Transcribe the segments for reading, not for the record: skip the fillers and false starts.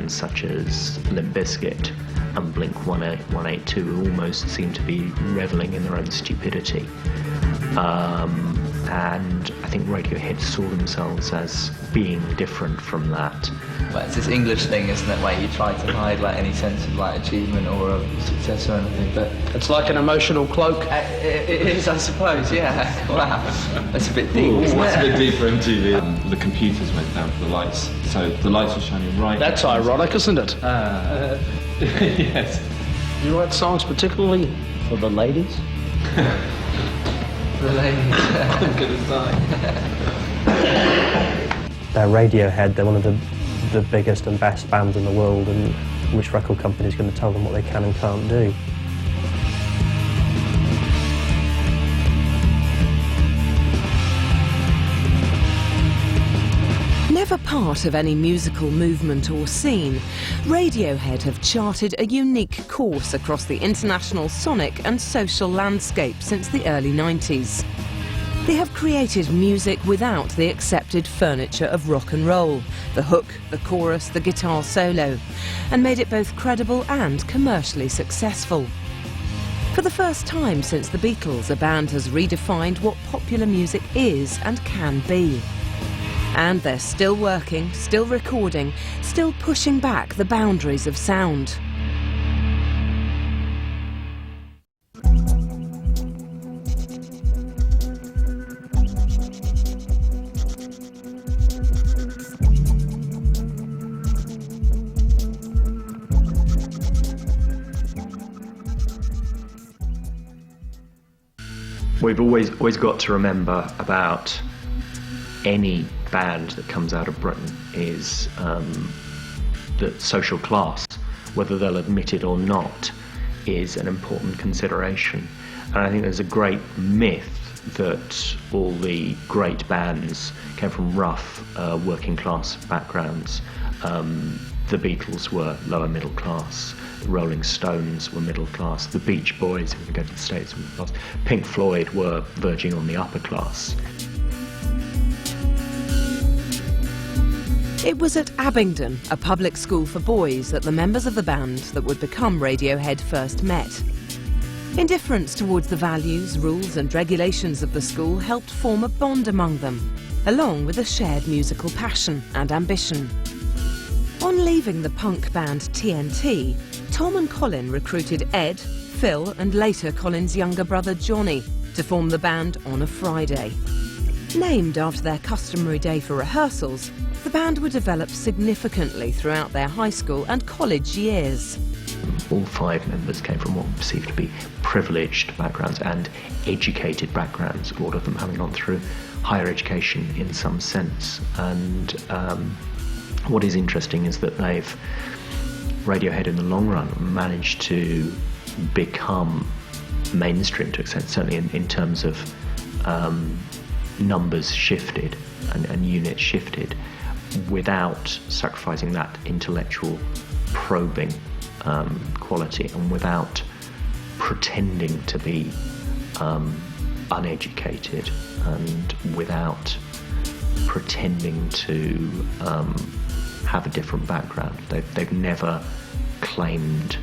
bands such as Limp Bizkit and Blink-182 almost seem to be revelling in their own stupidity. And I think Radiohead saw themselves as being different from that. But it's this English thing, isn't it, where you try to hide like any sense of like achievement or of success or anything, but it's like an emotional cloak. It is, I suppose, yeah. Wow, that's a bit deep. Ooh, that's a bit deep for MTV. The computers went down for the lights, so the lights were shining right. That's ironic, isn't it? Yes. You write songs particularly for the ladies? The ladies. I'm gonna die. They're Radiohead. They're one of the biggest and best bands in the world, and which record company is going to tell them what they can and can't do? Never part of any musical movement or scene, Radiohead have charted a unique course across the international sonic and social landscape since the early 90s. They have created music without the accepted furniture of rock and roll, the hook, the chorus, the guitar solo, and made it both credible and commercially successful. For the first time since the Beatles, a band has redefined what popular music is and can be. And they're still working, still recording, still pushing back the boundaries of sound. We've always got to remember about any band that comes out of Britain is that social class, whether they'll admit it or not, is an important consideration. And I think there's a great myth that all the great bands came from rough working class backgrounds. The Beatles were lower middle class, the Rolling Stones were middle class, the Beach Boys, if we go to the States, were middle class, Pink Floyd were verging on the upper class. It was at Abingdon, a public school for boys, that the members of the band that would become Radiohead first met. Indifference towards the values, rules and regulations of the school helped form a bond among them, along with a shared musical passion and ambition. On leaving the punk band TNT, Tom and Colin recruited Ed, Phil and later Colin's younger brother Johnny to form the band on a Friday. Named after their customary day for rehearsals, the band would develop significantly throughout their high school and college years. All 5 members came from what we perceived to be privileged backgrounds and educated backgrounds, all of them having gone through higher education in some sense. And what is interesting is that Radiohead in the long run managed to become mainstream to an extent, certainly in terms of numbers shifted and units shifted, without sacrificing that intellectual probing quality and without pretending to be uneducated and without pretending to have a different background. They've never claimed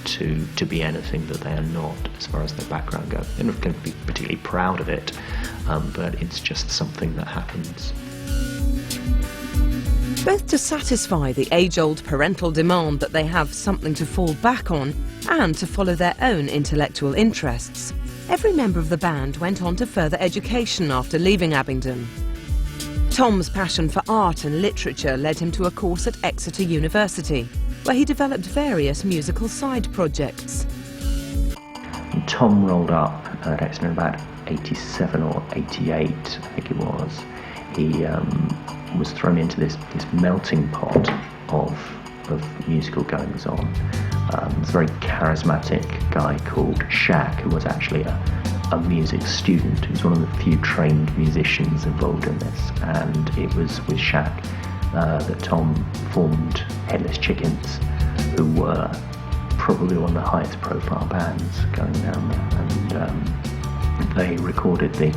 to be anything that they are not as far as their background goes. They're not going to be particularly proud of it, but it's just something that happens. Both to satisfy the age-old parental demand that they have something to fall back on and to follow their own intellectual interests, every member of the band went on to further education after leaving Abingdon. Tom's passion for art and literature led him to a course at Exeter University, where he developed various musical side projects. Tom rolled up at Exeter in about 87 or 88, I think it was. He was thrown into this melting pot of musical goings on. This very charismatic guy called Shaq, who was actually a music student. He was one of the few trained musicians involved in this, and it was with Shaq that Tom formed Headless Chickens, who were probably one of the highest profile bands going down there, and they recorded the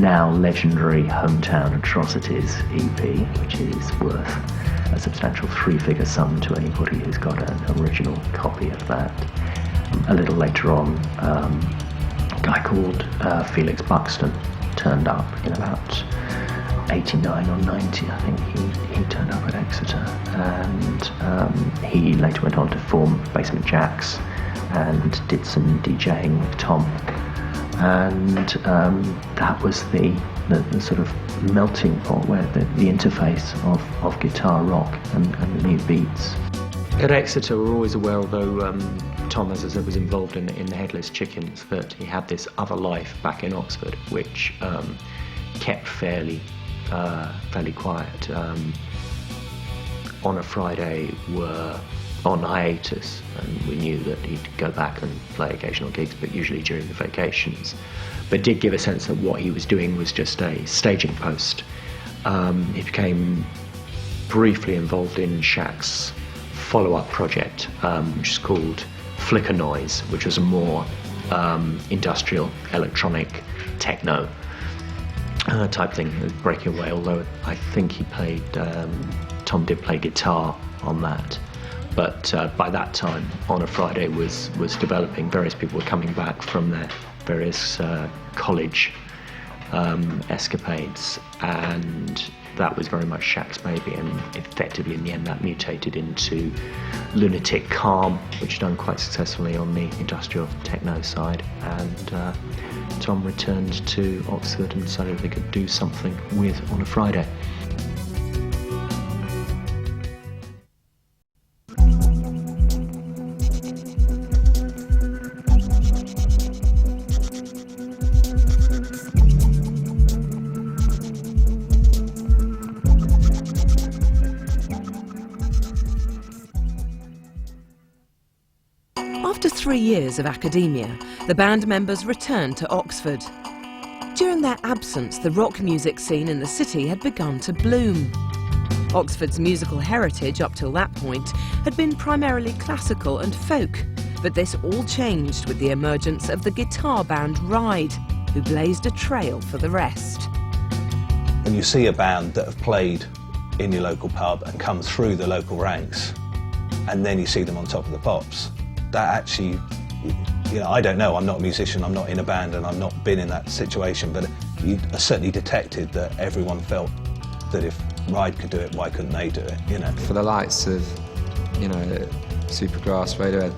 now legendary Hometown Atrocities EP, which is worth a substantial three-figure sum to anybody who's got an original copy of that. A little later on, a guy called Felix Buxton turned up in about 89 or 90, I think he turned up at Exeter, and he later went on to form Basement Jaxx and did some DJing with Tom, and that was the sort of melting pot, where the interface of guitar rock and the new beats. At Exeter, we're always aware, although Tom, as I said, was involved in the Headless Chickens, that he had this other life back in Oxford, which kept fairly quiet. On a Friday were on hiatus, and we knew that he'd go back and play occasional gigs, but usually during the vacations. But did give a sense that what he was doing was just a staging post. He became briefly involved in Shaq's follow-up project, which is called Flicker Noise, which was a more industrial, electronic, techno type thing, breaking away, although I think he played, Tom did play guitar on that. But by that time, On a Friday was developing. Various people were coming back from their various college escapades, and that was very much Shaq's baby, and effectively in the end that mutated into Lunatic Calm, which done quite successfully on the industrial techno side, and Tom returned to Oxford and decided they could do something with On a Friday. After 3 years of academia, the band members returned to Oxford. During their absence, the rock music scene in the city had begun to bloom. Oxford's musical heritage up till that point had been primarily classical and folk, but this all changed with the emergence of the guitar band Ride, who blazed a trail for the rest. When you see a band that have played in your local pub and come through the local ranks, and then you see them on Top of the Pops, that actually, you know, I don't know, I'm not a musician, I'm not in a band, and I've not been in that situation, but you certainly detected that everyone felt that if Ride could do it, why couldn't they do it, you know? For the likes of, you know, Supergrass, Radiohead,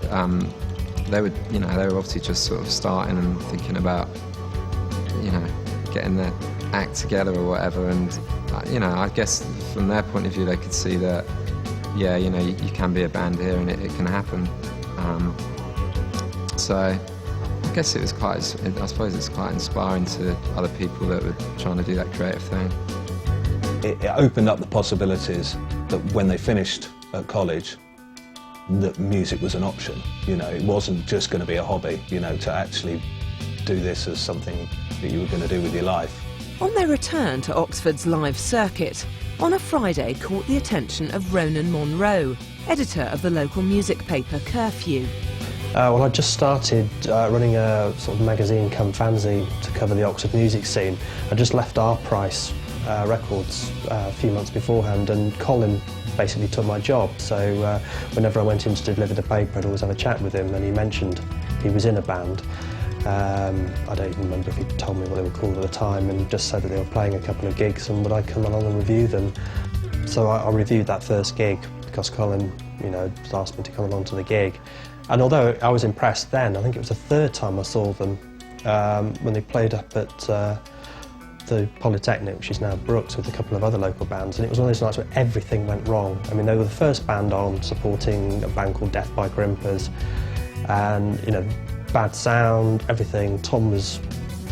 they were obviously just sort of starting and thinking about, you know, getting their act together or whatever, and, you know, I guess from their point of view they could see that, yeah, you know, you can be a band here and it can happen. So I guess it was I suppose it's quite inspiring to other people that were trying to do that creative thing. It opened up the possibilities that when they finished at college, that music was an option. You know, it wasn't just going to be a hobby, you know, to actually do this as something that you were going to do with your life. On their return to Oxford's live circuit, On a Friday caught the attention of Ronan Monroe, editor of the local music paper Curfew. Well, I just started running a sort of magazine come fanzine to cover the Oxford music scene. I just left Our Price Records a few months beforehand, and Colin basically took my job. So whenever I went in to deliver the paper, I'd always have a chat with him, and he mentioned he was in a band. I don't even remember if he told me what they were called at the time, and just said that they were playing a couple of gigs and would I come along and review them. So I reviewed that first gig because Colin, you know, asked me to come along to the gig. And although I was impressed then, I think it was the third time I saw them when they played up at the Polytechnic, which is now Brooks, with a couple of other local bands, and it was one of those nights where everything went wrong. I mean, they were the first band on, supporting a band called Death by Grimpers, and, you know, bad sound, everything. Tom was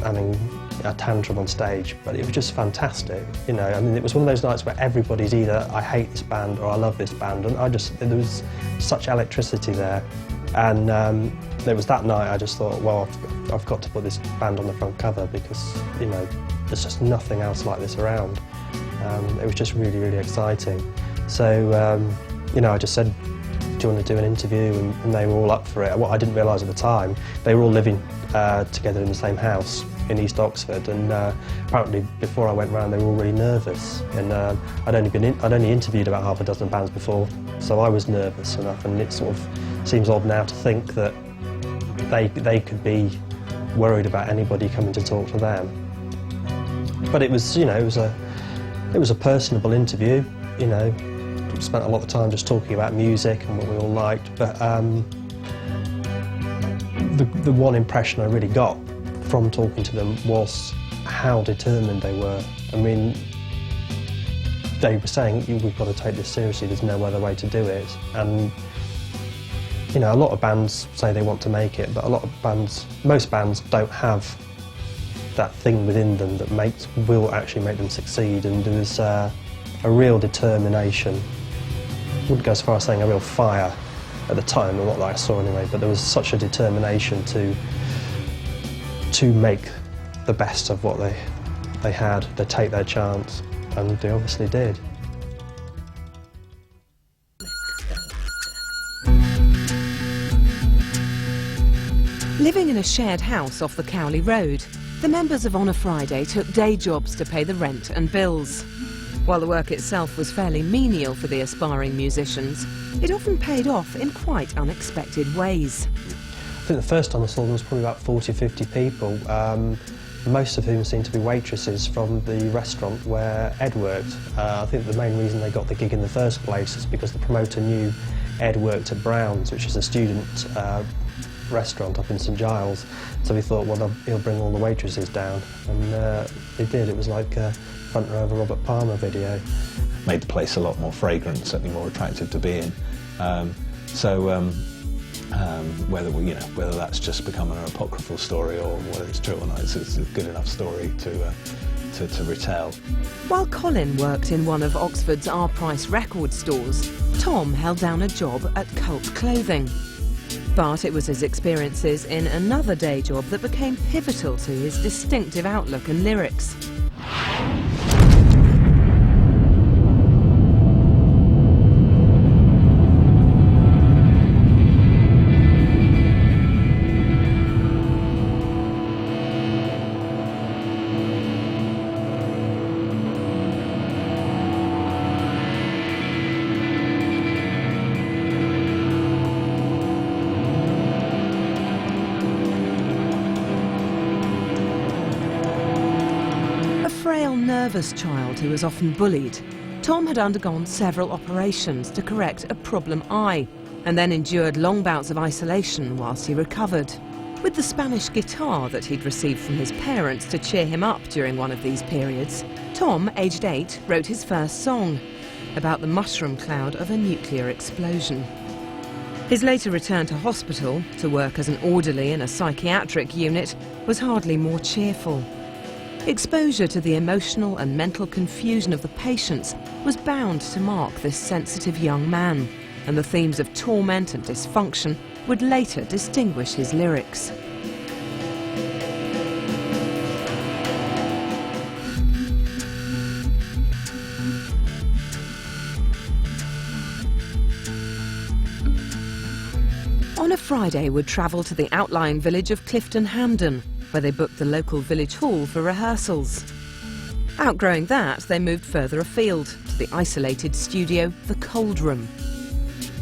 having a tantrum on stage, but it was just fantastic, you know. I mean, it was one of those nights where everybody's either I hate this band or I love this band, and there was such electricity there. And it was that night I just thought, well, I've got to put this band on the front cover because, you know, there's just nothing else like this around. It was just really, really exciting. So, you know, I just said, do you want to do an interview? And they were all up for it. What I didn't realise at the time, they were all living together in the same house. in East Oxford, and apparently before I went round they were all really nervous, and I'd only interviewed about half a dozen bands before, so I was nervous enough, and it sort of seems odd now to think that they could be worried about anybody coming to talk to them. But it was, you know, it was a personable interview, you know. Spent a lot of time just talking about music and what we all liked, but the one impression I really got from talking to them was how determined they were. I mean, they were saying, we've got to take this seriously, there's no other way to do it. And, you know, a lot of bands say they want to make it, but most bands don't have that thing within them that will actually make them succeed, and there was a real determination. I wouldn't go as far as saying a real fire at the time, or not that I saw anyway, but there was such a determination to make the best of what they had, to take their chance, and they obviously did. Living in a shared house off the Cowley Road, the members of On a Friday took day jobs to pay the rent and bills. While the work itself was fairly menial for the aspiring musicians, it often paid off in quite unexpected ways. I think the first time I saw them was probably about 40 or 50 people, most of whom seemed to be waitresses from the restaurant where Ed worked. I think the main reason they got the gig in the first place is because the promoter knew Ed worked at Brown's, which is a student restaurant up in St Giles, so we thought, well, he'll bring all the waitresses down, and they did. It was like a front row of a Robert Palmer video. Made the place a lot more fragrant, certainly more attractive to be in. Whether that's just become an apocryphal story or whether it's true or not, it's a good enough story to retell. While Colin worked in one of Oxford's R-Price record stores, Tom held down a job at Cult Clothing. But it was his experiences in another day job that became pivotal to his distinctive outlook and lyrics. Nervous child who was often bullied, Tom had undergone several operations to correct a problem eye, and then endured long bouts of isolation whilst he recovered. With the Spanish guitar that he'd received from his parents to cheer him up during one of these periods, Tom, aged 8, wrote his first song about the mushroom cloud of a nuclear explosion. His later return to hospital to work as an orderly in a psychiatric unit was hardly more cheerful. Exposure to the emotional and mental confusion of the patients was bound to mark this sensitive young man, and the themes of torment and dysfunction would later distinguish his lyrics. On a Friday would travel to the outlying village of Clifton Hampden, where they booked the local village hall for rehearsals. Outgrowing that, they moved further afield to the isolated studio, the Cold Room.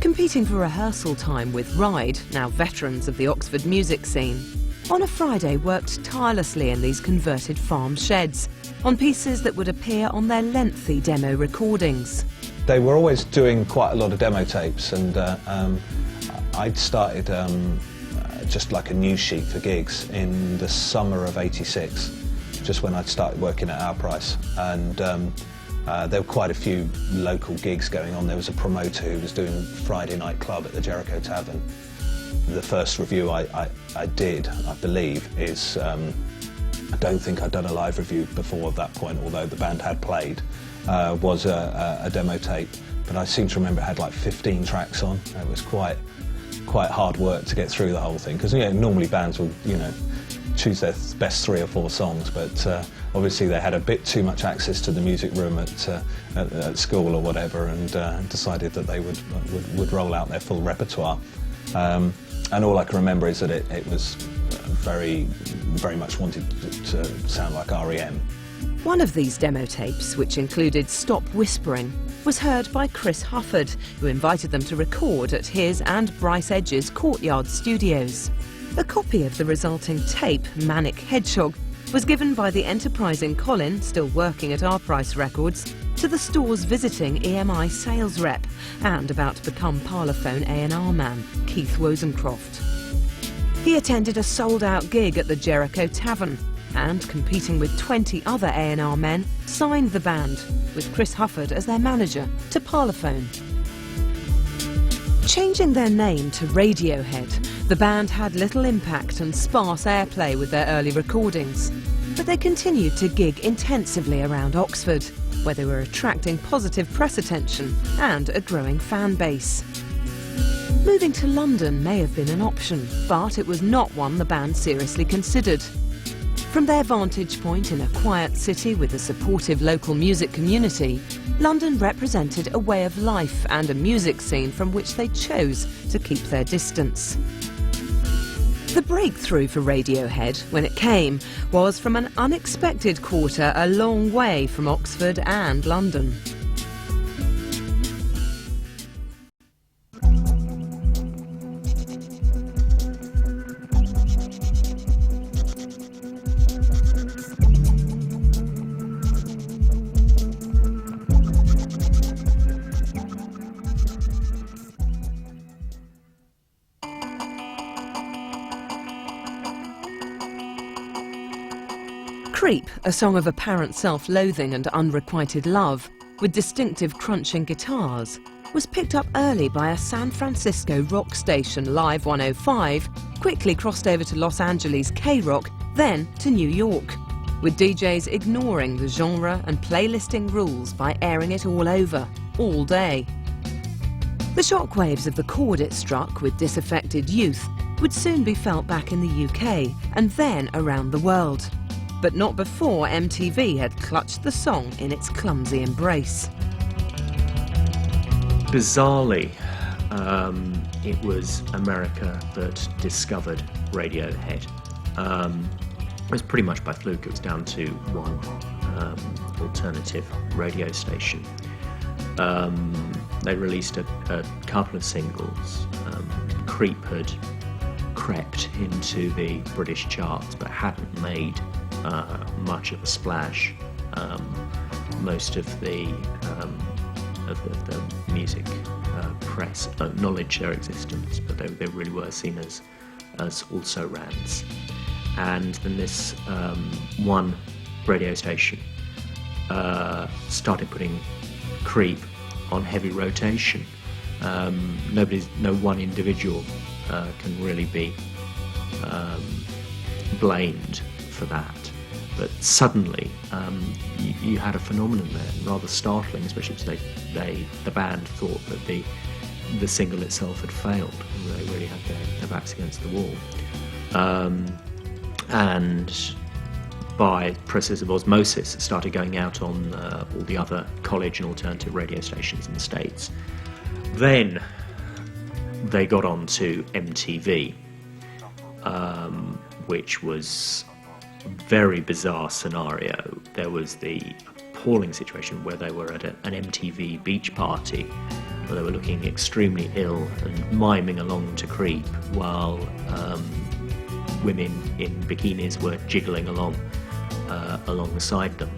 Competing for rehearsal time with Ride, now veterans of the Oxford music scene, On a Friday worked tirelessly in these converted farm sheds, on pieces that would appear on their lengthy demo recordings. They were always doing quite a lot of demo tapes, and I'd started just like a news sheet for gigs in the summer of '86, just when I'd started working at Our Price, and there were quite a few local gigs going on. There was a promoter who was doing Friday night club at the Jericho Tavern. The first review I did, I believe, is I don't think I'd done a live review before that point, although the band had played, was a demo tape, but I seem to remember it had like 15 tracks on. It was quite hard work to get through the whole thing, because normally bands will choose their best 3 or 4 songs, but obviously they had a bit too much access to the music room at school or whatever, and decided that they would roll out their full repertoire. And all I can remember is that it was very, very much wanted to sound like REM. One of these demo tapes, which included Stop Whispering, was heard by Chris Hufford, who invited them to record at his and Bryce Edge's Courtyard studios. A copy of the resulting tape, Manic Hedgehog, was given by the enterprising Colin, still working at Our Price Records, to the store's visiting EMI sales rep and about to become Parlophone A&R man, Keith Wozencroft. He attended a sold-out gig at the Jericho Tavern and, competing with 20 other A&R men, signed the band, with Chris Hufford as their manager, to Parlophone. Changing their name to Radiohead, the band had little impact and sparse airplay with their early recordings, but they continued to gig intensively around Oxford, where they were attracting positive press attention and a growing fan base. Moving to London may have been an option, but it was not one the band seriously considered. From their vantage point in a quiet city with a supportive local music community, London represented a way of life and a music scene from which they chose to keep their distance. The breakthrough for Radiohead, when it came, was from an unexpected quarter a long way from Oxford and London. Creep, a song of apparent self-loathing and unrequited love, with distinctive crunching guitars, was picked up early by a San Francisco rock station, Live 105, quickly crossed over to Los Angeles' K-Rock, then to New York, with DJs ignoring the genre and playlisting rules by airing it all over, all day. The shockwaves of the chord it struck with disaffected youth would soon be felt back in the UK and then around the world. But not before MTV had clutched the song in its clumsy embrace. Bizarrely, it was America that discovered Radiohead. It was pretty much by fluke. It was down to one alternative radio station. They released a couple of singles. Creep had crept into the British charts but hadn't made much of a splash. Most of the music press acknowledged their existence, but they really were seen as also rans. And then this one radio station started putting Creep on heavy rotation. No one individual can really be blamed for that. But suddenly, you had a phenomenon there, rather startling, especially because the band thought that the single itself had failed, and they really had their backs against the wall. And by process of osmosis, it started going out on all the other college and alternative radio stations in the States. Then they got on to MTV, which was a very bizarre scenario. There was the appalling situation where they were at an MTV beach party where they were looking extremely ill and miming along to Creep while women in bikinis were jiggling alongside them.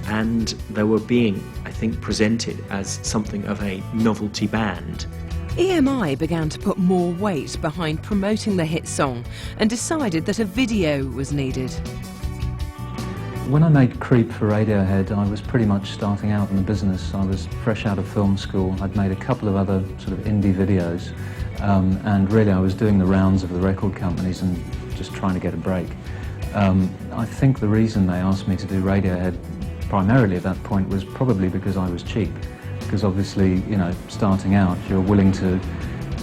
And they were being, I think, presented as something of a novelty band. EMI began to put more weight behind promoting the hit song and decided that a video was needed. When I made Creep for Radiohead, I was pretty much starting out in the business. I was fresh out of film school. I'd made a couple of other sort of indie videos, and really I was doing the rounds of the record companies and just trying to get a break. I think the reason they asked me to do Radiohead primarily at that point was probably because I was cheap. Because obviously, you know, starting out, you're willing to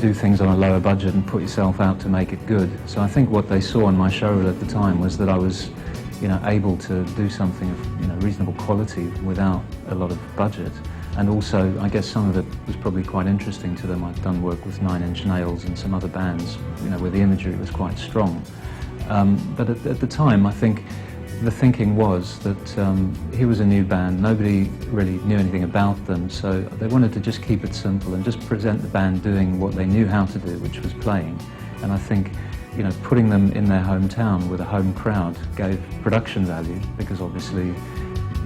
do things on a lower budget and put yourself out to make it good. So I think what they saw in my show at the time was that I was, you know, able to do something of, you know, reasonable quality without a lot of budget. And also, I guess some of it was probably quite interesting to them. I'd done work with 9 Inch Nails and some other bands, you know, where the imagery was quite strong. But at the time, I think the thinking was that he was a new band, nobody really knew anything about them, so they wanted to just keep it simple and just present the band doing what they knew how to do, which was playing. And I think, you know, putting them in their hometown with a home crowd gave production value, because obviously,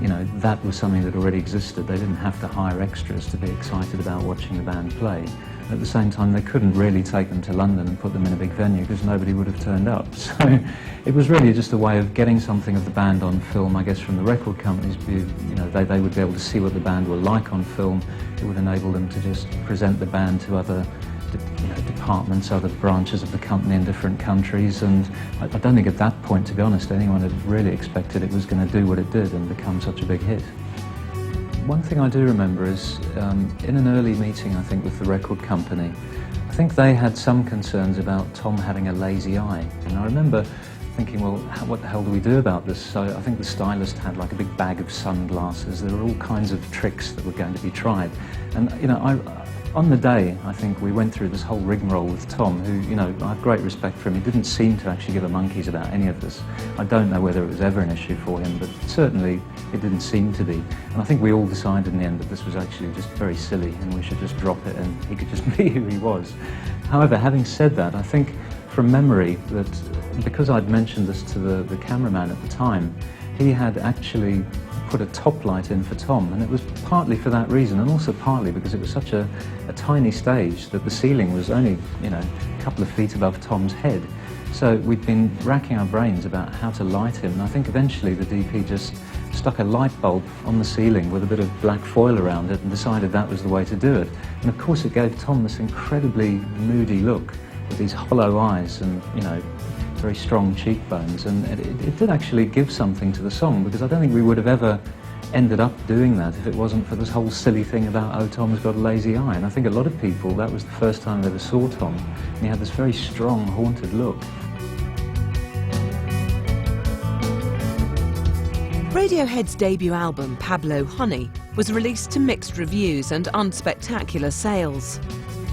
you know, that was something that already existed. They didn't have to hire extras to be excited about watching the band play. At the same time, they couldn't really take them to London and put them in a big venue because nobody would have turned up. So it was really just a way of getting something of the band on film, I guess, from the record company's view. You know, they would be able to see what the band were like on film. It would enable them to just present the band to other departments, other branches of the company in different countries, and I don't think at that point, to be honest, anyone had really expected it was going to do what it did and become such a big hit. One thing I do remember is in an early meeting, I think, with the record company, I think they had some concerns about Tom having a lazy eye, and I remember thinking, well, what the hell do we do about this? So I think the stylist had like a big bag of sunglasses. There were all kinds of tricks that were going to be tried, and you know, on the day, I think we went through this whole rigmarole with Tom, who, you know, I have great respect for him. He didn't seem to actually give a monkeys about any of this. I don't know whether it was ever an issue for him, but certainly it didn't seem to be. And I think we all decided in the end that this was actually just very silly and we should just drop it and he could just be who he was. However, having said that, I think from memory that because I'd mentioned this to the cameraman at the time, he had actually put a top light in for Tom, and it was partly for that reason, and also partly because it was such a tiny stage that the ceiling was only, you know, a couple of feet above Tom's head. So we'd been racking our brains about how to light him, and I think eventually the DP just stuck a light bulb on the ceiling with a bit of black foil around it and decided that was the way to do it. And of course it gave Tom this incredibly moody look with these hollow eyes and, you know, very strong cheekbones, and it did actually give something to the song, because I don't think we would have ever ended up doing that if it wasn't for this whole silly thing about, oh, Tom's got a lazy eye. And I think a lot of people, that was the first time they ever saw Tom, and he had this very strong, haunted look. Radiohead's debut album, Pablo Honey, was released to mixed reviews and unspectacular sales.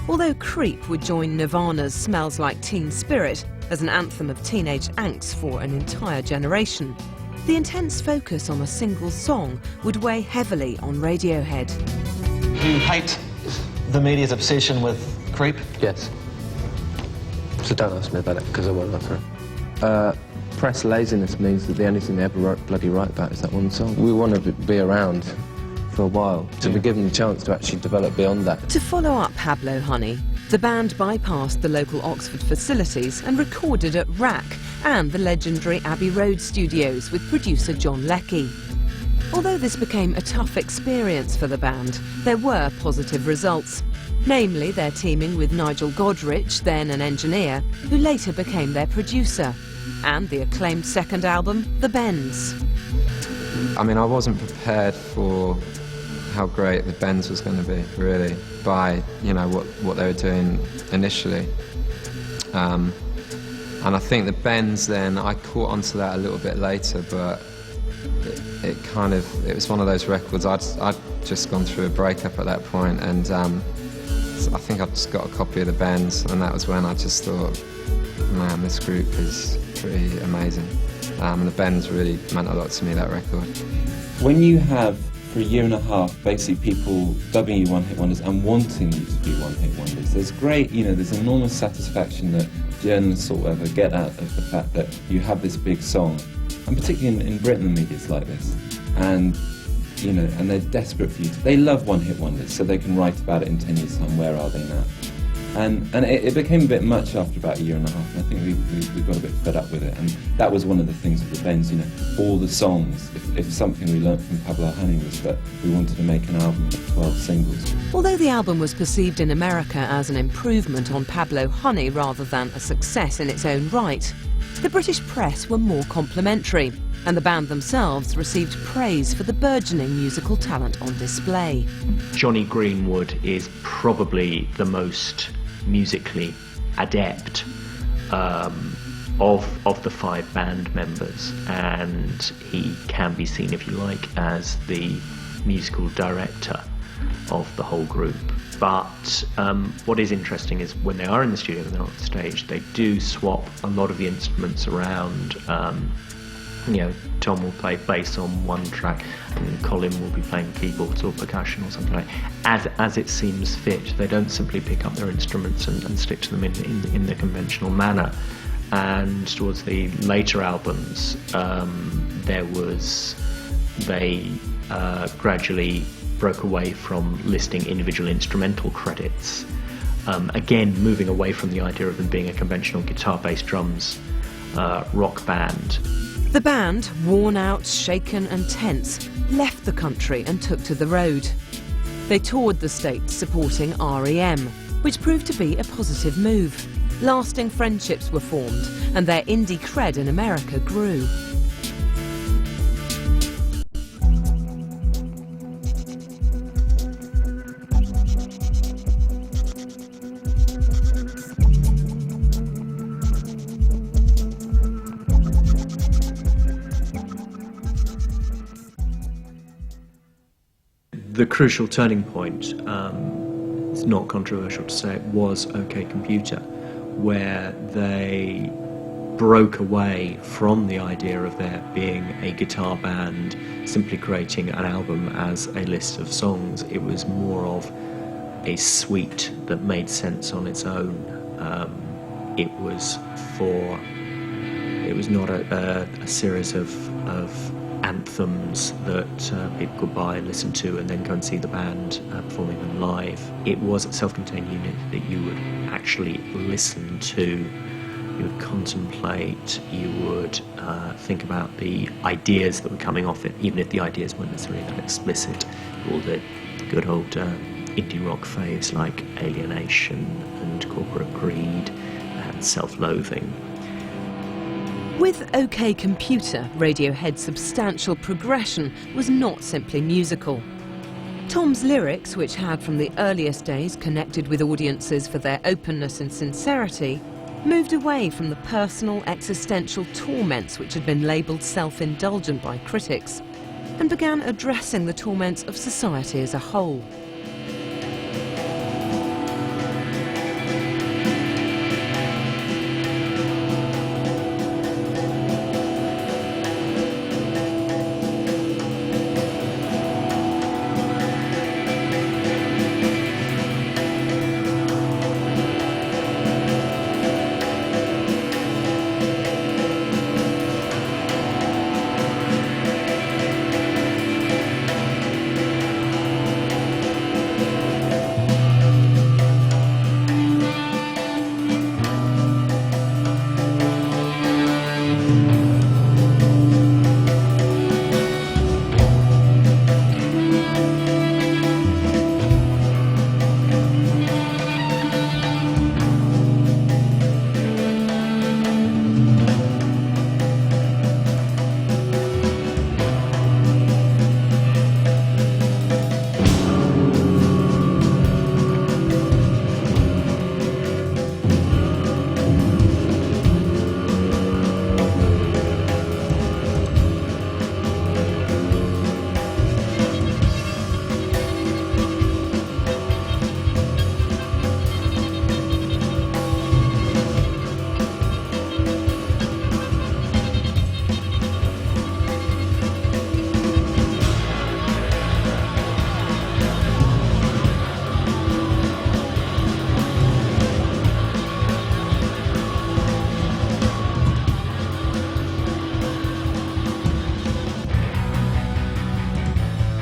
Although Creep would join Nirvana's Smells Like Teen Spirit as an anthem of teenage angst for an entire generation, the intense focus on a single song would weigh heavily on Radiohead. You hate the media's obsession with Creep? Yes. So don't ask me about it, because I won't answer it. Press laziness means that the only thing they ever bloody write about is that one song. We want to be around for a while, to be given the chance to actually develop beyond that. To follow up Pablo Honey, the band bypassed the local Oxford facilities and recorded at RAC and the legendary Abbey Road studios with producer John Leckie. Although this became a tough experience for the band, there were positive results. Namely, their teaming with Nigel Godrich, then an engineer, who later became their producer, and the acclaimed second album, The Bends. I mean, I wasn't prepared for how great The Bends was going to be, really, by, you know, what they were doing initially. And I think The Bends then, I caught onto that a little bit later, but it was one of those records. I'd just gone through a breakup at that point, and so I think I just got a copy of The Bends, and that was when I just thought, man, this group is pretty amazing. And The Bends really meant a lot to me, that record. When you have, for a year and a half, basically people dubbing you one-hit wonders and wanting you to be one-hit wonders, there's great, you know, there's enormous satisfaction that journalists or whatever get out of the fact that you have this big song, and particularly in Britain the media's like this, and you know, and they're desperate for you they love one-hit wonders, so they can write about it in 10 years' time, where are they now? And it became a bit much after about a year and a half, and I think we got a bit fed up with it, and that was one of the things with The Bends, you know, all the songs, if something we learnt from Pablo Honey was that we wanted to make an album of 12 singles. Although the album was perceived in America as an improvement on Pablo Honey rather than a success in its own right, the British press were more complimentary, and the band themselves received praise for the burgeoning musical talent on display. Johnny Greenwood is probably the most musically adept of the five band members, and he can be seen, if you like, as the musical director. of the whole group. But what is interesting is when they are in the studio and they're on stage, they do swap a lot of the instruments around. Tom will play bass on one track and Colin will be playing keyboards or percussion or something like that, as it seems fit. They don't simply pick up their instruments and stick to them in the conventional manner. And towards the later albums, they gradually broke away from listing individual instrumental credits, again moving away from the idea of them being a conventional guitar, bass, drums rock band. The band, worn out, shaken and tense, left the country and took to the road. They toured the States supporting REM, which proved to be a positive move. Lasting friendships were formed and their indie cred in America grew. The crucial turning point, it's not controversial to say it, was OK Computer, where they broke away from the idea of there being a guitar band simply creating an album as a list of songs. It was more of a suite that made sense on its own. It was not a series of anthems that people could buy and listen to and then go and see the band performing them live. It was a self-contained unit that you would actually listen to, you would contemplate, you would think about the ideas that were coming off it, even if the ideas weren't necessarily that explicit. All the good old indie rock phase like alienation and corporate greed and self-loathing. With OK Computer, Radiohead's substantial progression was not simply musical. Tom's lyrics, which had from the earliest days connected with audiences for their openness and sincerity, moved away from the personal existential torments which had been labelled self-indulgent by critics, and began addressing the torments of society as a whole.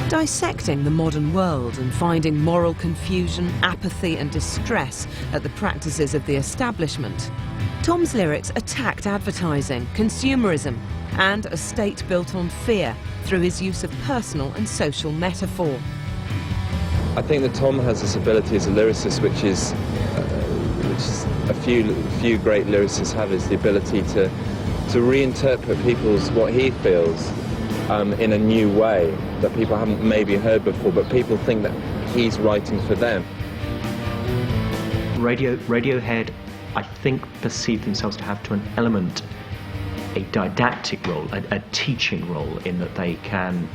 Dissecting the modern world and finding moral confusion, apathy and distress at the practices of the establishment, Tom's lyrics attacked advertising, consumerism and a state built on fear through his use of personal and social metaphor. I think that Tom has this ability as a lyricist, which is a few great lyricists have, is the ability to reinterpret what he feels in a new way that people haven't maybe heard before, but people think that he's writing for them. Radiohead, I think, perceived themselves to have to an element a didactic role, a teaching role, in that they can,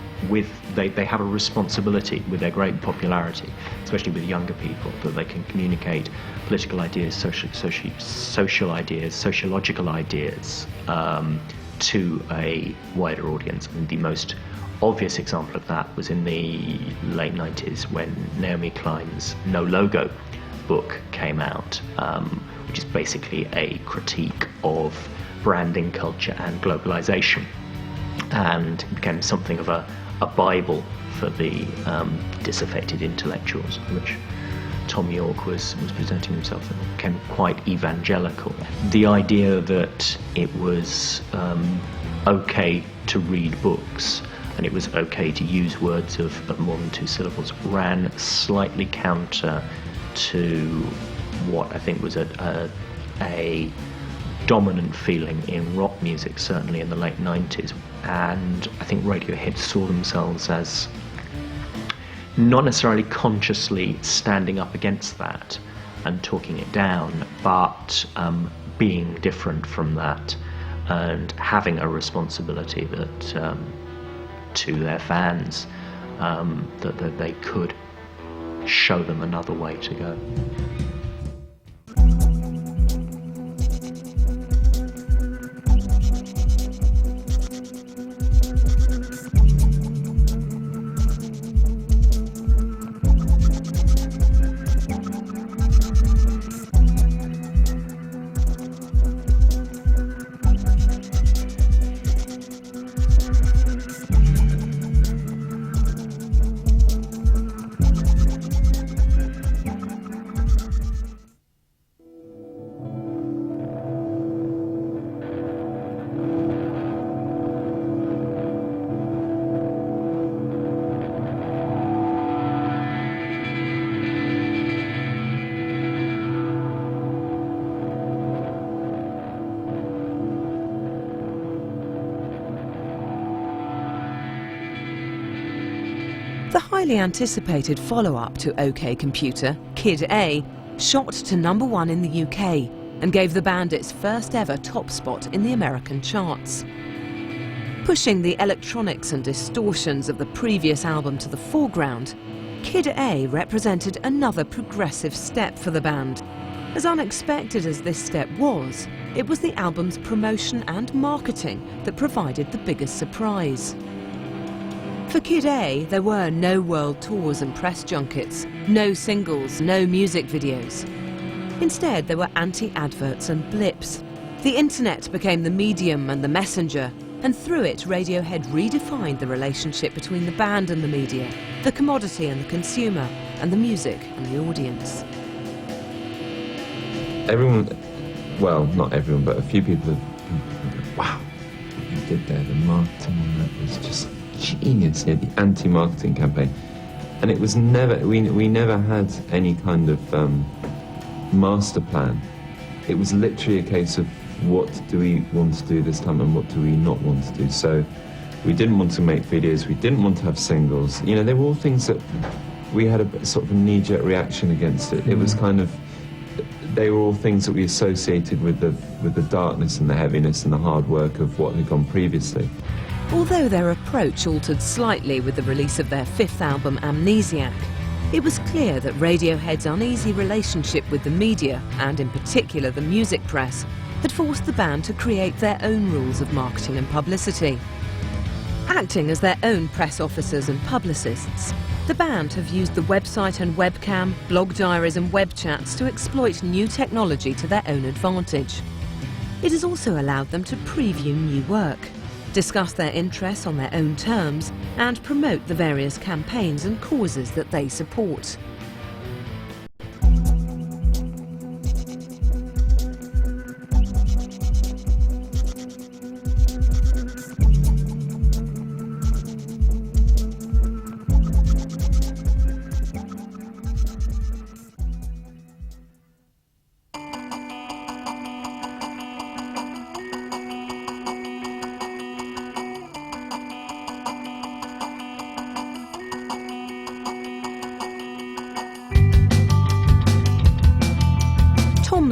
they have a responsibility with their great popularity, especially with younger people, that they can communicate political ideas, social ideas, sociological ideas to a wider audience. I mean, the most obvious example of that was in the late 90s when Naomi Klein's No Logo book came out, which is basically a critique of branding culture and globalization, and it became something of a Bible for the disaffected intellectuals, which Tom York was presenting himself, and became quite evangelical. The idea that it was okay to read books and it was okay to use words of more than 2 syllables ran slightly counter to what I think was a dominant feeling in rock music, certainly in the late 90s. And I think Radiohead saw themselves as not necessarily consciously standing up against that and talking it down, but being different from that and having a responsibility that to their fans, that they could show them another way to go. The highly anticipated follow-up to OK Computer, Kid A, shot to #1 in the UK and gave the band its first ever top spot in the American charts. Pushing the electronics and distortions of the previous album to the foreground, Kid A represented another progressive step for the band. As unexpected as this step was, it was the album's promotion and marketing that provided the biggest surprise. For Kid A, there were no world tours and press junkets, no singles, no music videos. Instead, there were anti-adverts and blips. The internet became the medium and the messenger, and through it, Radiohead redefined the relationship between the band and the media, the commodity and the consumer, and the music and the audience. Everyone, well, not everyone, but a few people have, wow, what you did there, the marketing on that was just genius. Yeah, the anti-marketing campaign, and it was never, we never had any kind of master plan. It was literally a case of what do we want to do this time and what do we not want to do. So we didn't want to make videos, we didn't want to have singles. You know, they were all things that we had a sort of a knee-jerk reaction against it. It was kind of, they were all things that we associated with the darkness and the heaviness and the hard work of what had gone previously. Although their approach altered slightly with the release of their 5th album, Amnesiac, it was clear that Radiohead's uneasy relationship with the media, and in particular the music press, had forced the band to create their own rules of marketing and publicity. Acting as their own press officers and publicists, the band have used the website and webcam, blog diaries and web chats to exploit new technology to their own advantage. It has also allowed them to preview new work, discuss their interests on their own terms, and promote the various campaigns and causes that they support.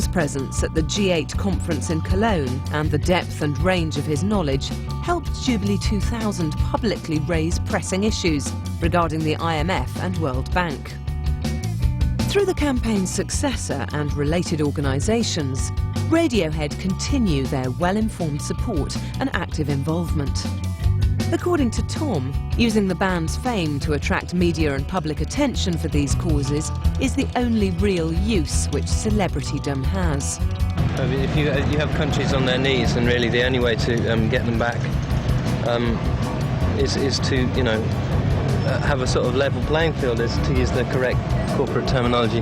Tom's presence at the G8 conference in Cologne and the depth and range of his knowledge helped Jubilee 2000 publicly raise pressing issues regarding the IMF and World Bank. Through the campaign's successor and related organisations, Radiohead continue their well-informed support and active involvement. According to Tom, using the band's fame to attract media and public attention for these causes is the only real use which celebritydom has. I mean, if you have countries on their knees, and really the only way to get them back is to, you know, have a sort of level playing field, is to use the correct corporate terminology.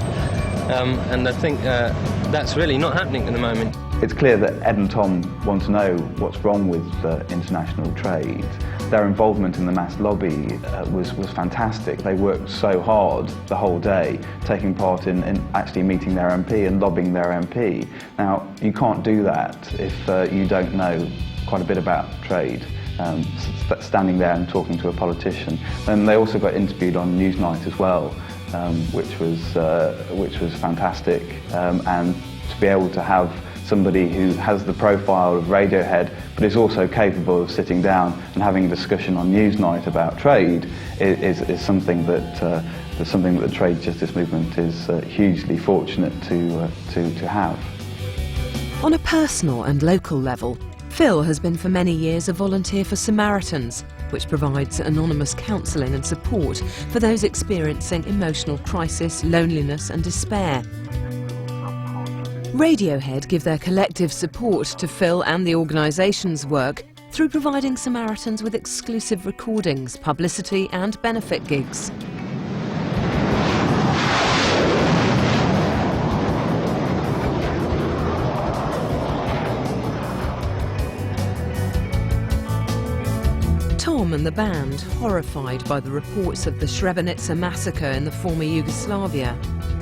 And I think that's really not happening at the moment. It's clear that Ed and Tom want to know what's wrong with international trade. Their involvement in the mass lobby was fantastic. They worked so hard the whole day, taking part in actually meeting their MP and lobbying their MP. Now, you can't do that if you don't know quite a bit about trade. Standing there and talking to a politician. And they also got interviewed on Newsnight as well, which was fantastic. And to be able to have somebody who has the profile of Radiohead, but is also capable of sitting down and having a discussion on Newsnight about trade is something that the trade justice movement is hugely fortunate to have. On a personal and local level, Phil has been for many years a volunteer for Samaritans, which provides anonymous counselling and support for those experiencing emotional crisis, loneliness and despair. Radiohead give their collective support to Phil and the organisation's work through providing Samaritans with exclusive recordings, publicity and benefit gigs. Tom and the band, horrified by the reports of the Srebrenica massacre in the former Yugoslavia,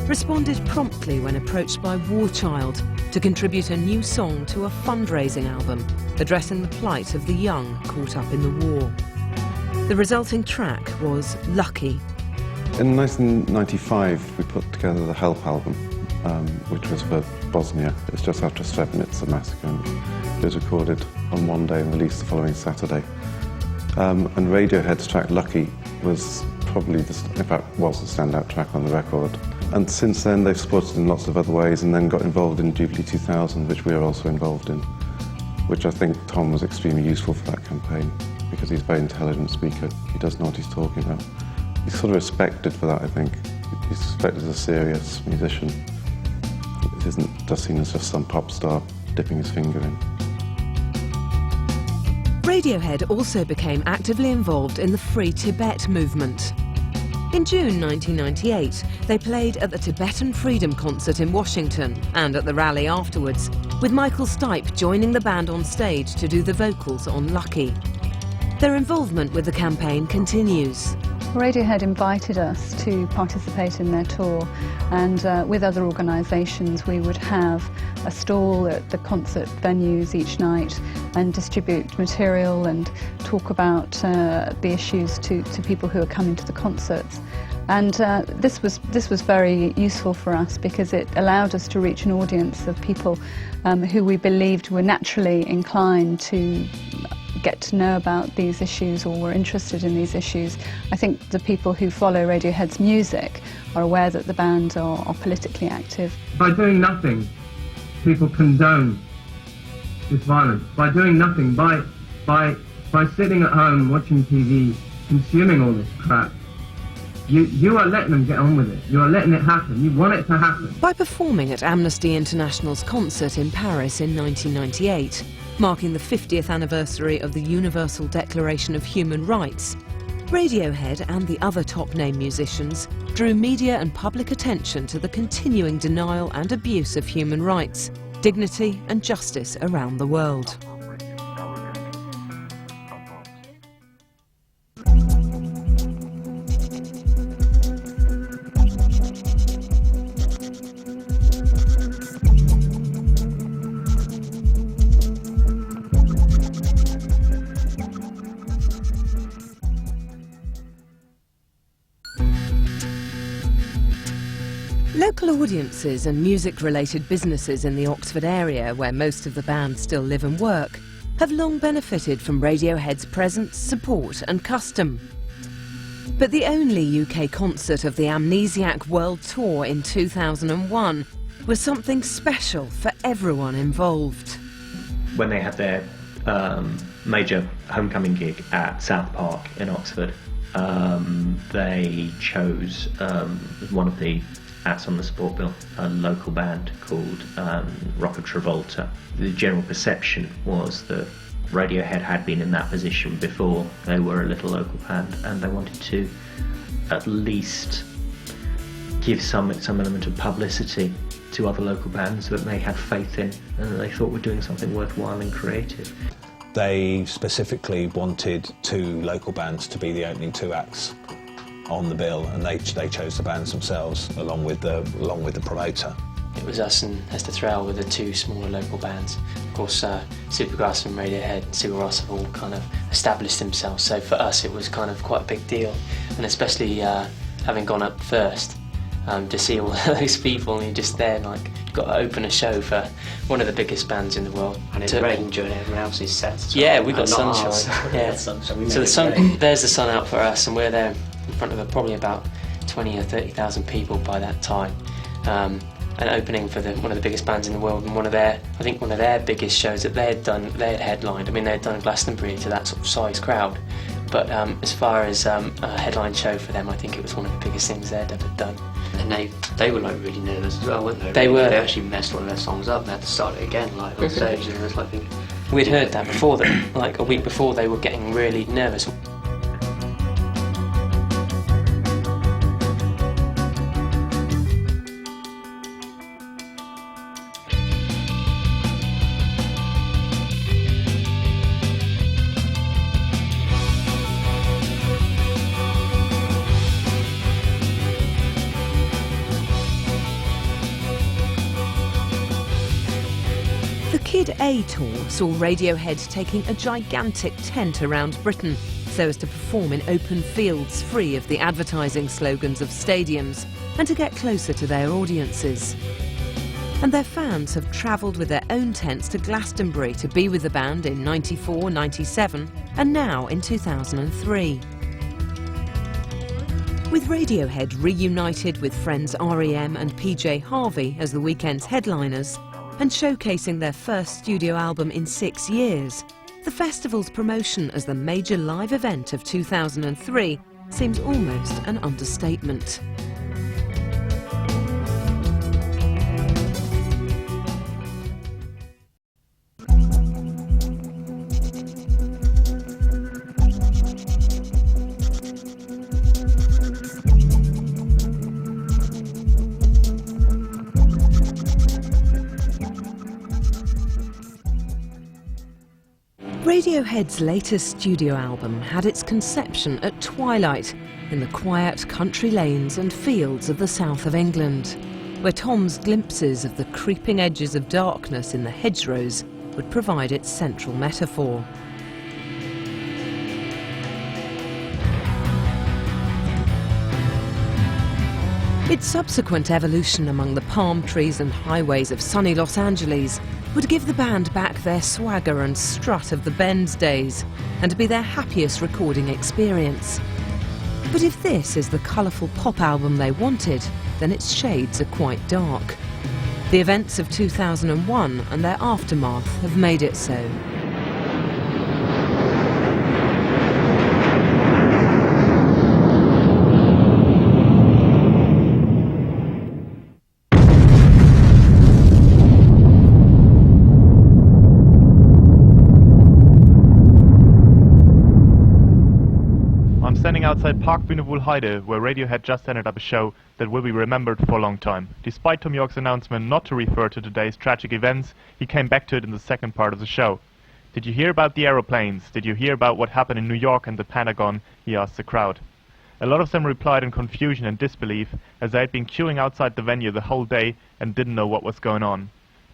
responded promptly when approached by War Child to contribute a new song to a fundraising album addressing the plight of the young caught up in the war. The resulting track was Lucky. In 1995 we put together the Help album, which was for Bosnia. It was just after Srebrenica massacre, and it was recorded on one day and released the following Saturday. And Radiohead's track Lucky was probably, in fact, was the standout track on the record. And since then they've supported in lots of other ways and then got involved in Jubilee 2000, which we are also involved in, which I think Tom was extremely useful for that campaign because he's a very intelligent speaker. He does know what he's talking about. He's sort of respected for that, I think. He's respected as a serious musician. It isn't just seen as just some pop star dipping his finger in. Radiohead also became actively involved in the Free Tibet movement. In June 1998, they played at the Tibetan Freedom Concert in Washington and at the rally afterwards, with Michael Stipe joining the band on stage to do the vocals on Lucky. Their involvement with the campaign continues. Radiohead invited us to participate in their tour, and with other organisations we would have a stall at the concert venues each night and distribute material and talk about the issues to people who are coming to the concerts. And this was very useful for us because it allowed us to reach an audience of people who we believed were naturally inclined to get to know about these issues or were interested in these issues. I think the people who follow Radiohead's music are aware that the band are politically active. By doing nothing, people condone this violence. By doing nothing, by sitting at home watching TV, consuming all this crap, you are letting them get on with it. You are letting it happen. You want it to happen. By performing at Amnesty International's concert in Paris in 1998, marking the 50th anniversary of the Universal Declaration of Human Rights, Radiohead and the other top-name musicians drew media and public attention to the continuing denial and abuse of human rights, dignity and justice around the world. Local Local audiences and music-related businesses in the Oxford area, where most of the band still live and work, have long benefited from Radiohead's presence, support and custom. But the only UK concert of the Amnesiac World Tour in 2001 was something special for everyone involved. When they had their major homecoming gig at South Park in Oxford, they chose one of the acts on the support bill, a local band called Rock of Travolta. The general perception was that Radiohead had been in that position before. They were a little local band and they wanted to at least give some element of publicity to other local bands that they had faith in and that they thought were doing something worthwhile and creative. They specifically wanted 2 local bands to be the opening 2 acts on the bill, and they chose the bands themselves along with the promoter. It was us and Hester Thrall were the 2 smaller local bands. Of course, Supergrass and Radiohead and Sigur Rós have all kind of established themselves, so for us it was kind of quite a big deal, and especially having gone up first, to see all those people and you're just there, like, you've got to open a show for one of the biggest bands in the world. And it rained during everyone else's sets. Yeah, we got sunshine. Yeah. Sunshine. So there's the sun out for us, and we're there in front of probably about 20 or 30,000 people by that time, and opening for one of the biggest bands in the world, and one of their biggest shows that they had headlined. I mean, they had done Glastonbury to that sort of size crowd, but as far as a headline show for them, I think it was one of the biggest things they'd ever done. And they were like really nervous as well, weren't they? They were. They actually messed one of their songs up and they had to start it again, like on stage, and it was like thinking. We'd heard that before, that like a week before they were getting really nervous. The Kid A tour saw Radiohead taking a gigantic tent around Britain so as to perform in open fields free of the advertising slogans of stadiums and to get closer to their audiences. And their fans have travelled with their own tents to Glastonbury to be with the band in '94, '97 and now in 2003. With Radiohead reunited with friends R.E.M. and PJ Harvey as the weekend's headliners, and showcasing their first studio album in 6 years, the festival's promotion as the major live event of 2003 seems almost an understatement. Radiohead's latest studio album had its conception at twilight in the quiet country lanes and fields of the south of England, where Tom's glimpses of the creeping edges of darkness in the hedgerows would provide its central metaphor. Its subsequent evolution among the palm trees and highways of sunny Los Angeles would give the band back their swagger and strut of the Bends days and be their happiest recording experience. But if this is the colourful pop album they wanted, then its shades are quite dark. The events of 2001 and their aftermath have made it so. Standing outside Park Bühne where Radiohead just ended up a show that will be remembered for a long time. Despite Tom York's announcement not to refer to today's tragic events, he came back to it in the second part of the show. Did you hear about the aeroplanes? Did you hear about what happened in New York and the Pentagon? He asked the crowd. A lot of them replied in confusion and disbelief, as they had been queuing outside the venue the whole day and didn't know what was going on.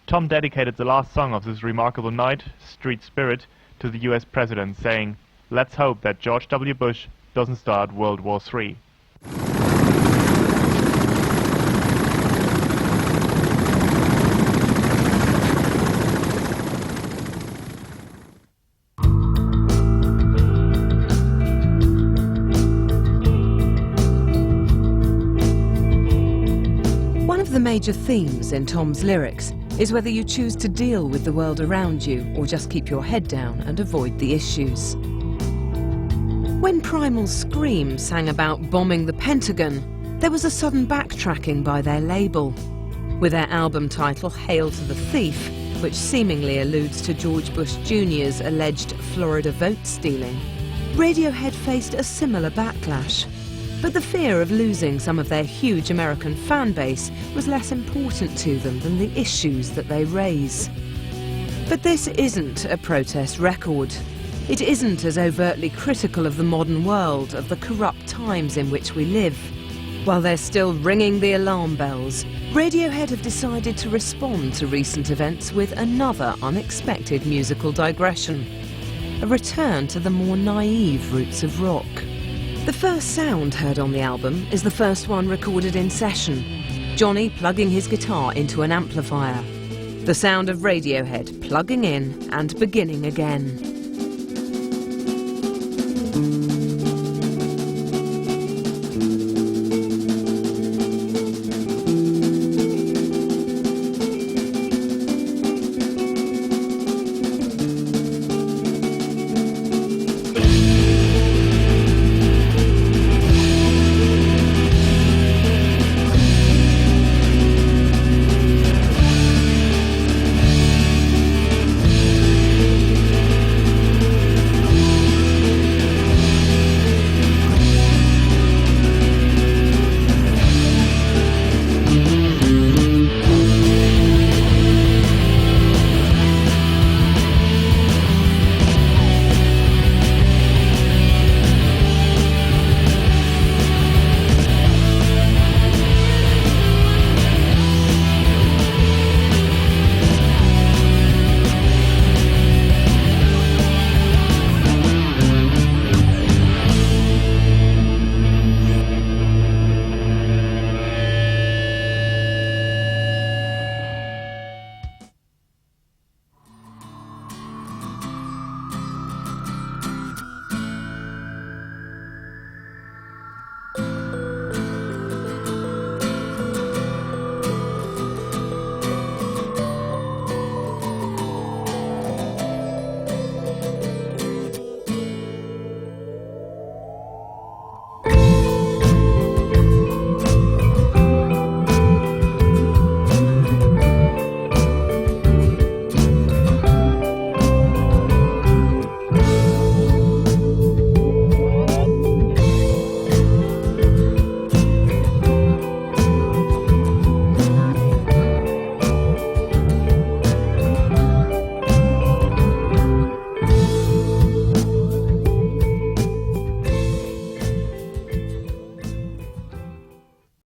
Tom dedicated the last song of this remarkable night, Street Spirit, to the US president, saying, "Let's hope that George W. Bush doesn't start World War III." of the major themes in Tom's lyrics is whether you choose to deal with the world around you or just keep your head down and avoid the issues. When Primal Scream sang about bombing the Pentagon, there was a sudden backtracking by their label. With their album title Hail to the Thief, which seemingly alludes to George Bush Jr.'s alleged Florida vote stealing, Radiohead faced a similar backlash. But the fear of losing some of their huge American fan base was less important to them than the issues that they raise. But this isn't a protest record. It isn't as overtly critical of the modern world, of the corrupt times in which we live. While they're still ringing the alarm bells, Radiohead have decided to respond to recent events with another unexpected musical digression. A return to the more naive roots of rock. The first sound heard on the album is the first one recorded in session, Johnny plugging his guitar into an amplifier. The sound of Radiohead plugging in and beginning again.